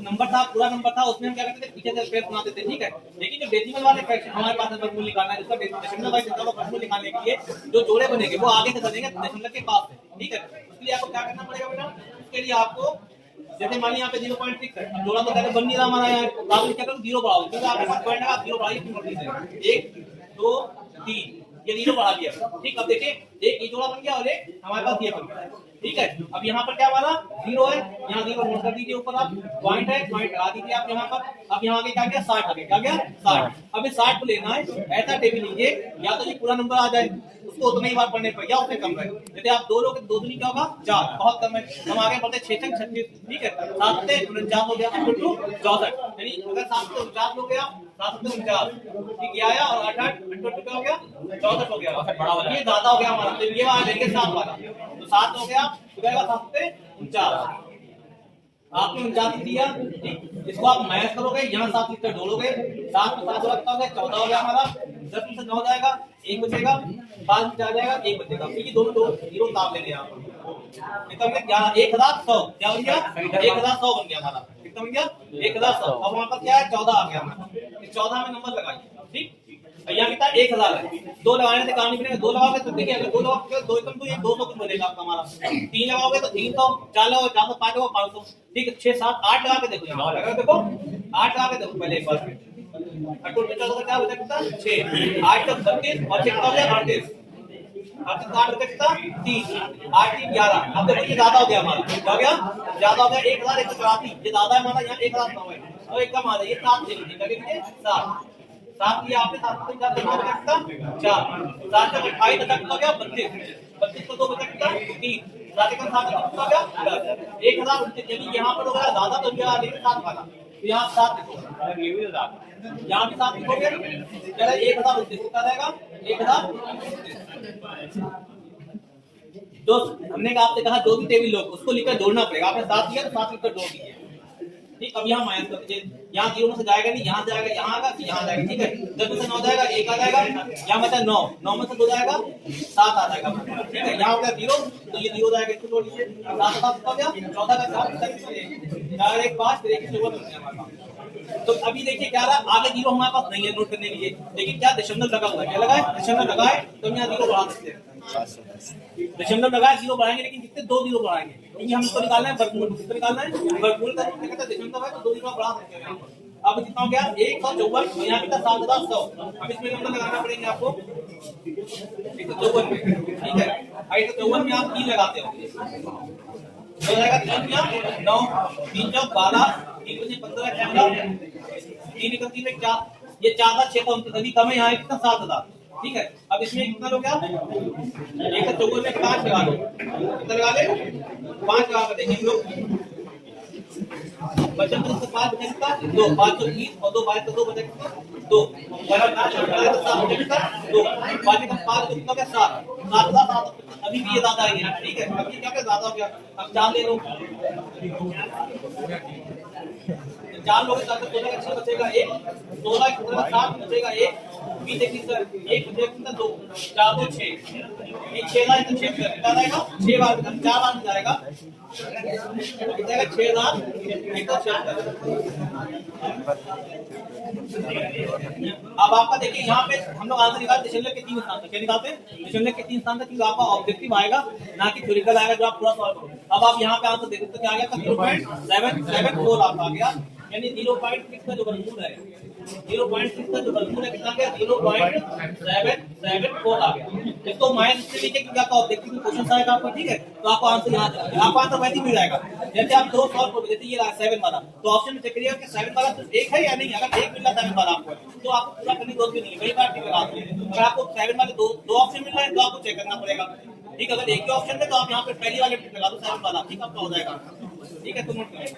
Number था, पूरा number था, उसमें हम क्या करते थे, पीछे से स्पेस बनाते थे, ठीक है। लेकिन जो डेसिमल वाले फ्रैक्शन हमारे पास वर्गमूल निकालना है, जिसका दशमलव वाले संख्या का वर्गमूल निकालने के लिए जो जोड़े बनेंगे वो आगे से बनेंगे दशमलव के पास से, ठीक है। इसलिए आपको क्या करना पड़ेगा बेटा, उसके लिए आपको जैसे मान लीजिए यहाँ पे 0.6 है, अब जोड़ा तो कहते बन नहीं रहा हमारा यहाँ, तो आप क्या करो 0 बढ़ाओ, क्योंकि आपके पास पॉइंट है, आप 0 बढ़ाइए, 1 2 3 ये 0 बढ़ा दिया, ठीक। अब देखिए एक ये जोड़ा बन गया और एक हमारे पास ये बन गया, ठीक है। अब यहाँ पर क्या वाला 0 है, यहाँ 0 नोट कर दीजिए, ऊपर आप पॉइंट है, पॉइंट लगा दीजिए आप यहाँ पर। अब यहाँ आगे क्या गया 60 आ गया, क्या गया 60। अब इस 60 को लेना है, ऐसा टेबल लीजिए या तो ये पूरा नंबर आ जाए, उसको उतना ही बार पढ़ने पर, या उससे कम है। यदि आप 2 लोग 2 दूनी क्या होगा 4, बहुत कम है। हम आगे बढ़ते 6 6 36, ठीक है। 7 से 49 हो गया, 64, यानी अगर 7 से 49 हो गया, 7 से 49 ठीक ये आया, और 8 8 क्या हो गया 64 हो गया, बड़ा वाला ये ज्यादा हो गया हमारा, तो ये वाला लेंगे 7 वाला, तो 7 हो गया, तो जाएगा 7 से 49। आपने 49 दिया, इसको आप मैच करोगे, यहाँ 7 लिखकर जोड़ोगे, 7 में 7 लगता हो गया 14 हो गया हमारा, 10 में से 9 जाएगा 1 बचेगा, 5 में 4 जाएगा 1 बचेगा, क्योंकि दोनों दो जीरो ताप लेने यहाँ पर। कितना बन गया 1100, क्या बन गया 1100 बन गया हमारा, कितना बन गया 1100। अब वहाँ पर क्या है 14 आ गया हमारा, इस 14 में नंबर लगाइए, ठीक। यहाँ कितना 1000 है, 2 लगाने से काम नहीं बनेगा, 2 लगाओगे तो देखिए, अगर 2 लगाओगे 2 एकम तो ये 200 कुछ बनेगा आपका हमारा, 3 लगाओगे तो 300, 4 लगाओगे 400, 5 लगाओगे 500, ठीक है। 6 7 8 लगा के देखो, यहाँ लगा देखो 8 लगा के देखो पहले एक बार, अटोल में चलो क्या बचा कितना 6 8 तक 32 और 6 हो गया 38, अब तक 8 कितना 30 8 3 11। अब देखो ये ज्यादा हो गया हमारा, क्या हो गया ज्यादा हो गया 1184, ये ज्यादा है हमारा, यहाँ 1009 है और एक कम आ जाए 7 दे दीजिए, क्या दीजिए 7 7 लिया आपने, 7 से 4 कितना बचा कितना 4 7 तक 28 तक हो गया 32 32 को 2 बचा कितना 30 7 का 7 कितना हो गया 1000। यानी यहाँ पर हो गया ज्यादा, तो क्या लेके 7 वाला, तो यहाँ 7 लिखो, ये भी ज्यादा, यहाँ भी 7 लिखोगे, चलो 1029 कितना रहेगा 1029। तो हमने कहा आपसे कहा जो भी टेबल लो उसको लिखकर जोड़ना पड़ेगा, आपने 7 लिया तो 7 लिखकर जोड़ दीजिए, ठीक। अब यहाँ माइनस कर दीजिए, यहाँ 0 में से जाएगा नहीं, यहाँ जाएगा, यहाँ आएगा, यहाँ जाएगा, ठीक है। 10 में से 9 जाएगा 1 आ जाएगा, यहाँ बचा 9 9 में से 2 जाएगा 7 आ जाएगा, ठीक है। यहाँ हो गया 0, तो ये 0 जाएगा, इसको जोड़ दीजिए, 7 7 हो गया 14 का 4 1 5 फिर 1 14 बन गया हमारे पास। तो अभी देखिए क्या रहा, आगे 0 हमारे पास नहीं है नोट करने के लिए, लेकिन क्या दशमलव लगा हुआ है, क्या लगा है दशमलव लगा है, तो हम यहाँ 0 बढ़ा सकते हैं, दशमलव लगा 0 बढ़ाएंगे, लेकिन कितने 2 0 बढ़ाएंगे, क्योंकि हम इसको निकालना है वर्गमूल, किसको निकालना है वर्गमूल का, दशमलव है तो 2 0 बढ़ा सकते हैं। अब कितना हो गया 154, यहाँ कितना 7100, अब इसमें नंबर लगाना पड़ेंगे आपको 154 में, ठीक है। 154 में आप 3 लगाते हो, हो जाएगा 3 या 9 3 चौक 12 3 बजे 15 3 31 में 4, ये 4 6 तो कभी कम है, यहाँ कितना 7000, ठीक है। अब इसमें कितना लोग क्या 154 में 5 लगा लो, कितना लगा ले 5 लगा कर देंगे हम लोग, बचत तो 5 बचा कितना 2 520 और 2 22 तो 2 बचा कितना 2 2 बाकी का 5 कितना क्या 7 7 अभी भी ये ज्यादा है, ठीक है। अभी क्या क्या ज्यादा हो गया, अब 4 ले लो, 4 लोग 4 से 16 का 6 बचेगा 1 16 कितना 7 बचेगा 1 20 देखिए 1 बचेगा कितना 2 4 2 6 ये 6 का इतना 6 कितना आएगा 6 बार 4 बार जाएगा, कितना 6000 अब आपका देखिए यहाँ पे हम लोग आंसर निकालते दशमलव के 3 स्थान तक, क्या निकालते हैं दशमलव के 3 स्थान तक, क्योंकि आपका ऑब्जेक्टिव आएगा ना कि थ्योरिकल आएगा जो आप पूरा सॉल्व करोगे। अब आप यहाँ पे आंसर देखो तो क्या आ गया 0.774 आपका आ गया, यानी 0.6 का जो वर्गमूल है 0.6 का जो वर्गमूल है कितना गया 0.774 आ गया। इसको माइनस से लीजिए क्योंकि आपका ऑब्जेक्टिव में क्वेश्चन आएगा आपको, ठीक है। तो आपको आंसर यहाँ जाएगा, आपको आंसर वैसे ही मिल जाएगा। जैसे आप 2 सॉल्व करोगे, जैसे ये 7 वाला, तो ऑप्शन में चेक करिएगा कि 7 वाला तो 1 है या नहीं, अगर 1 मिल रहा है 7 वाला आपको तो आपको पूरा करने की जरूरत भी नहीं है, वही बात ठीक लगा दीजिए। अगर आपको 7 वाले 2 ऑप्शन मिल रहा है तो आपको चेक करना पड़ेगा, ठीक। अगर एक ही ऑप्शन है तो आप यहाँ पे पहली वाले लगा दो 7 वाला, ठीक आपका हो जाएगा, ठीक है। तो नोट करिए।